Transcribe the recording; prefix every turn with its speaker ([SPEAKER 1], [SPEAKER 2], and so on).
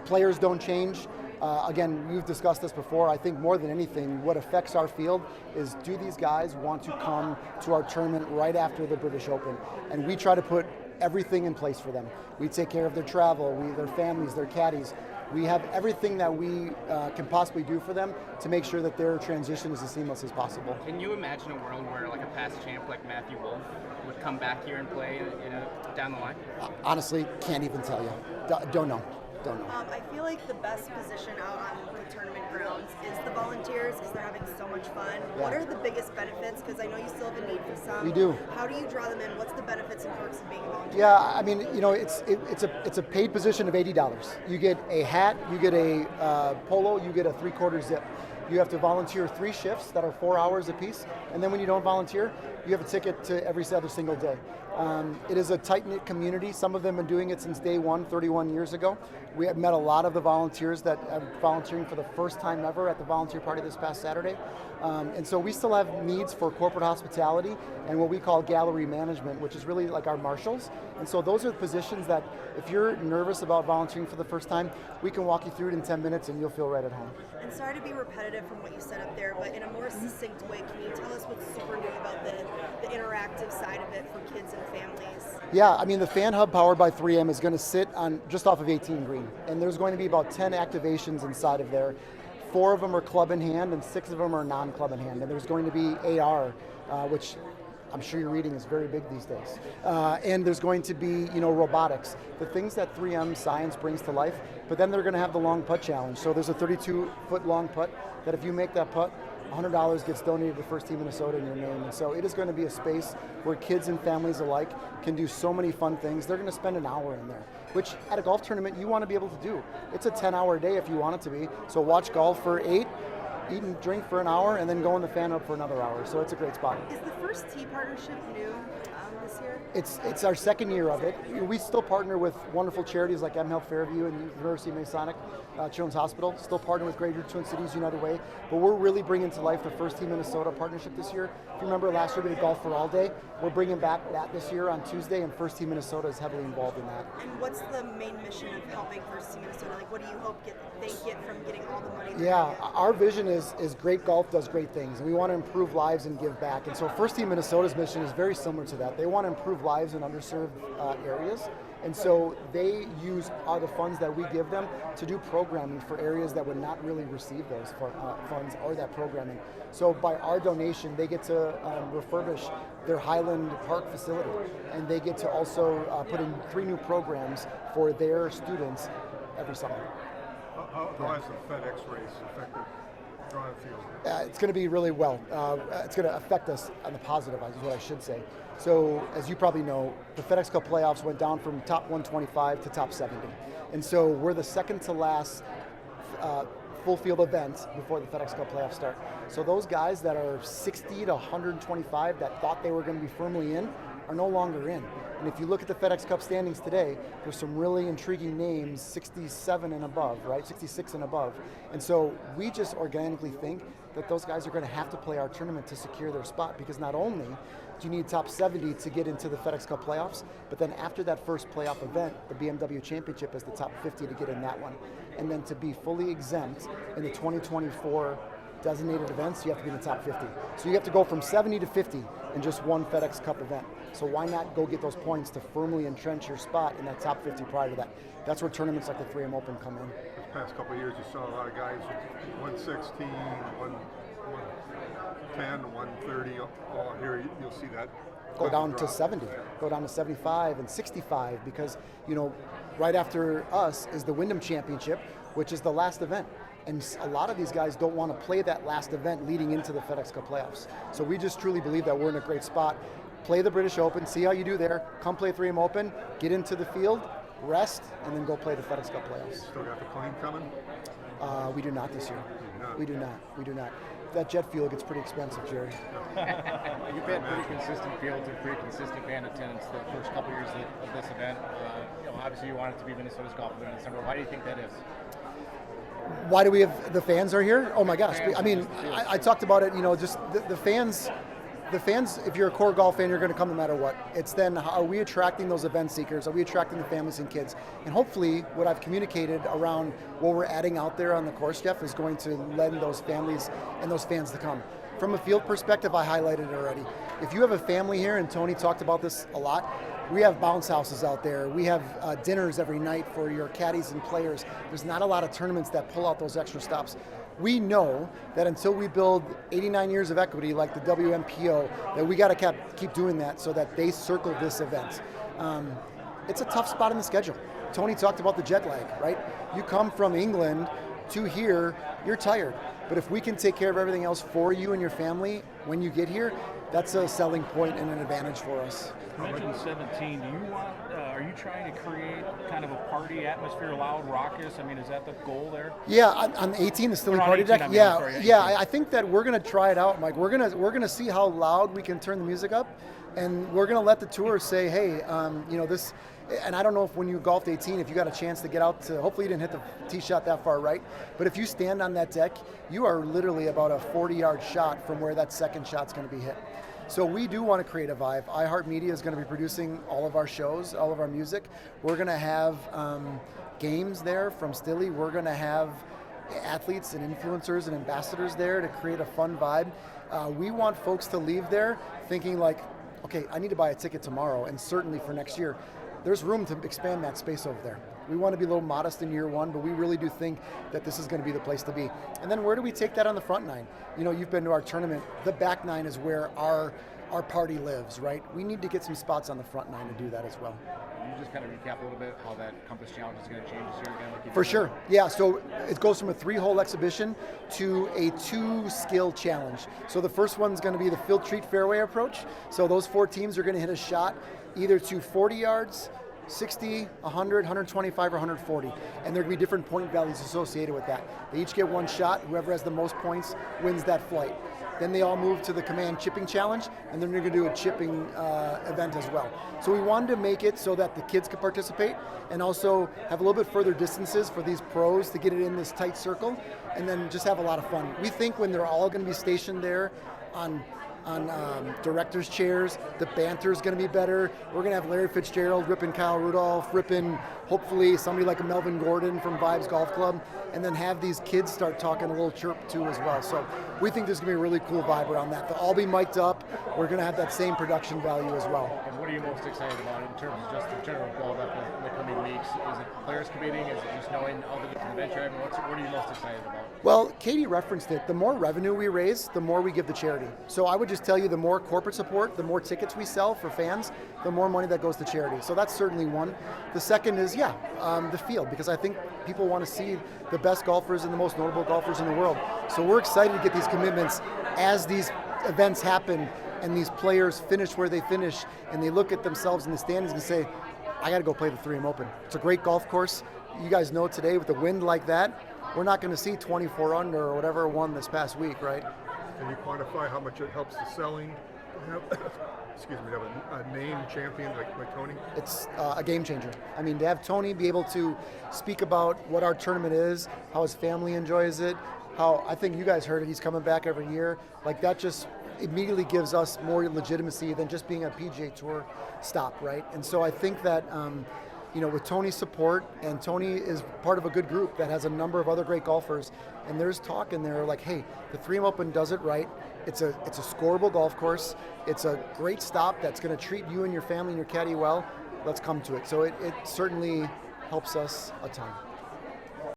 [SPEAKER 1] players don't change. Again, we've discussed this before. I think more than anything, what affects our field is, do these guys want to come to our tournament right after the British Open? And we try to put everything in place for them. We take care of their travel, their families, their caddies. We have everything that we can possibly do for them to make sure that their transition is as seamless as possible.
[SPEAKER 2] Can you imagine a world where like a past champ like Matthew Wolff would come back here and play down the line?
[SPEAKER 1] Honestly, can't even tell you. Don't know.
[SPEAKER 3] I feel like the best position out on the tournament grounds is the volunteers because they're having so much fun. Yeah. What are the biggest benefits? Because I know you still have a need for some.
[SPEAKER 1] We do.
[SPEAKER 3] How do you draw them in? What's the benefits and perks of being a volunteer?
[SPEAKER 1] Yeah, I mean, it's a paid position of $80. You get a hat, you get a polo, you get a 3/4 zip. You have to volunteer 3 shifts that are 4 hours apiece, and then when you don't volunteer, you have a ticket to every other single day. It is a tight-knit community. Some of them have been doing it since day one, 31 years ago. We have met a lot of the volunteers that are volunteering for the first time ever at the volunteer party this past Saturday. And so we still have needs for corporate hospitality and what we call gallery management, which is really like our marshals. And so those are the positions that if you're nervous about volunteering for the first time, we can walk you through it in 10 minutes and you'll feel right at home.
[SPEAKER 3] And sorry to be repetitive from what you said up there, but in a more succinct way, can you tell us what's super new about the interactive side of it for kids and families?
[SPEAKER 1] Yeah, I mean, the fan hub powered by 3M is going to sit on just off of 18 Green, and there's going to be about 10 activations inside of there. 4 of them are club in hand and 6 of them are non-club in hand, and there's going to be AR, which I'm sure you're reading is very big these days. And there's going to be, robotics, the things that 3M Science brings to life, but then they're going to have the long putt challenge. So there's a 32-foot long putt that if you make that putt, $100 gets donated to First Team Minnesota in your name. And so it is going to be a space where kids and families alike can do so many fun things. They're going to spend an hour in there, which at a golf tournament you want to be able to do. It's a 10-hour day if you want it to be. So watch golf for 8, eat and drink for an hour, and then go in the fan hub for another hour. So it's a great spot.
[SPEAKER 3] Is the First Tee partnership new this year?
[SPEAKER 1] It's our second year of it. We still partner with wonderful charities like M Health Fairview and University of Masonic Children's Hospital. Still partner with Greater Twin Cities United Way. But we're really bringing to life the First Team Minnesota partnership this year. If you remember last year we did Golf for All Day. We're bringing back that this year on Tuesday, and First Team Minnesota is heavily involved in that.
[SPEAKER 3] And what's the main mission of helping First Team Minnesota? Like, what do you hope they get from getting all the money?
[SPEAKER 1] Yeah, our vision is great golf does great things, and we want to improve lives and give back. And so First Team Minnesota's mission is very similar to that. They want to improve lives in underserved areas. And so they use the funds that we give them to do programming for areas that would not really receive those funds or that programming. So by our donation, they get to refurbish their Highland Park facility, and they get to also put in 3 new programs for their students every summer.
[SPEAKER 4] How has the FedEx race affected Toronto Field?
[SPEAKER 1] It's going to be really well. It's going to affect us on the positive, is what I should say. So, as you probably know, the FedEx Cup playoffs went down from top 125 to top 70. And so we're the second to last full field event before the FedEx Cup playoffs start. So those guys that are 60 to 125 that thought they were going to be firmly in are no longer in. And if you look at the FedEx Cup standings today, there's some really intriguing names, 67 and above, right? 66 and above. And so we just organically think that those guys are going to have to play our tournament to secure their spot, because not only do you need top 70 to get into the FedEx Cup playoffs, but then after that first playoff event, the BMW Championship is the top 50 to get in that one. And then to be fully exempt in the 2024 designated events, you have to be in the top 50. So you have to go from 70 to 50 in just one FedEx Cup event. So why not go get those points to firmly entrench your spot in that top 50 prior to that? That's where tournaments like the 3M Open come in.
[SPEAKER 4] This past couple of years, you saw a lot of guys with 116, 110, 130. All here, you'll see that
[SPEAKER 1] go down to 70, go down to 75 and 65, because right after us is the Wyndham Championship, which is the last event. And a lot of these guys don't want to play that last event leading into the FedEx Cup playoffs. So we just truly believe that we're in a great spot. Play the British Open, see how you do there, come play 3M Open, get into the field, rest, and then go play the FedEx Cup playoffs.
[SPEAKER 4] Still got the plane coming?
[SPEAKER 1] We do not this year. We do not. That jet fuel gets pretty expensive, Jerry.
[SPEAKER 2] You've had pretty consistent fields and pretty consistent fan attendance the first couple years of this event. Obviously you want it to be Minnesota's golf event in December. Why do you think that is?
[SPEAKER 1] Why do we have the fans are here? Oh my gosh! I mean, I talked about it. Just the fans. the fans, if you're a core golf fan, you're going to come no matter what. It's then, are we attracting those event seekers? Are we attracting the families and kids? And hopefully what I've communicated around what we're adding out there on the course, Jeff, is going to lend those families and those fans to come. From a field perspective, I highlighted it already. If you have a family here, and Tony talked about this a lot, we have bounce houses out there. We have dinners every night for your caddies and players. There's not a lot of tournaments that pull out those extra stops. We know that until we build 89 years of equity like the WMPO, that we got to keep doing that so that they circle this event. It's a tough spot in the schedule. Tony talked about the jet lag, right? You come from England to here, you're tired. But if we can take care of everything else for you and your family when you get here, that's a selling point and an advantage for us.
[SPEAKER 5] You mentioned 17. Are you trying to create kind of a party atmosphere, loud, raucous? I mean, is that the goal there?
[SPEAKER 1] Yeah, on 18, the Stilly Party Deck. I think that we're going to try it out, Mike. We're gonna see how loud we can turn the music up, and we're going to let the tour say, hey, this. And I don't know if when you golfed 18, if you got a chance to get out to, hopefully you didn't hit the tee shot that far right, but if you stand on that deck, you are literally about a 40-yard shot from where that second shot's going to be hit. So we do want to create a vibe. iHeartMedia is going to be producing all of our shows, all of our music. We're going to have games there from Stilly. We're going to have athletes and influencers and ambassadors there to create a fun vibe. We want folks to leave there thinking like, okay, I need to buy a ticket tomorrow, and certainly for next year. There's room to expand that space over there. We want to be a little modest in year one, but we really do think that this is going to be the place to be. And then where do we take that on the front nine? You've been to our tournament. The back nine is where our party lives, right? We need to get some spots on the front nine to do that as well.
[SPEAKER 2] Can you just kind of recap a little bit how that Compass Challenge is going to change this year again?
[SPEAKER 1] For sure, yeah. So it goes from a 3-hole exhibition to a 2-skill challenge. So the first one's going to be the field treat fairway approach. So those 4 teams are going to hit a shot either to 40 yards, 60, 100, 125, or 140. And there will be different point values associated with that. They each get 1 shot. Whoever has the most points wins that flight. Then they all move to the Command Chipping Challenge, and then they're going to do a chipping event as well. So we wanted to make it so that the kids could participate and also have a little bit further distances for these pros to get it in this tight circle, and then just have a lot of fun. We think when they're all going to be stationed there on director's chairs, the banter is going to be better. We're going to have Larry Fitzgerald ripping Kyle Rudolph, ripping hopefully somebody like a Melvin Gordon from Vibes Golf Club, and then have these kids start talking a little chirp too as well. So we think there's going to be a really cool vibe around that. They'll all be mic'd up. We're going to have that same production value as well.
[SPEAKER 2] And what are you most excited about in terms of just the general build-up in the coming weeks? Is it players competing? Is it just knowing all the different events you're having? What are you most excited about?
[SPEAKER 1] Well, Katie referenced it. The more revenue we raise, the more we give to charity. So I would just tell you, the more corporate support, the more tickets we sell for fans, the more money that goes to charity. So that's certainly one. The second is, the field, because I think people want to see the best golfers and the most notable golfers in the world. So we're excited to get these commitments as these events happen and these players finish where they finish, and they look at themselves in the standings and say, I got to go play the 3M Open. It's a great golf course. You guys know today with the wind like that, we're not going to see 24 under or whatever won this past week, right?
[SPEAKER 4] Can you quantify how much it helps the selling? Excuse me, to have a named champion like Tony?
[SPEAKER 1] It's a game changer. I mean, to have Tony be able to speak about what our tournament is, how his family enjoys it, how I think you guys heard it, he's coming back every year. Like, that just immediately gives us more legitimacy than just being a PGA Tour stop, right? And so I think that, with Tony's support, and Tony is part of a good group that has a number of other great golfers, and there's talk in there like, hey, the 3M Open does it right. It's a scoreable golf course. It's a great stop that's going to treat you and your family and your caddy well. Let's come to it. So it certainly helps us a ton.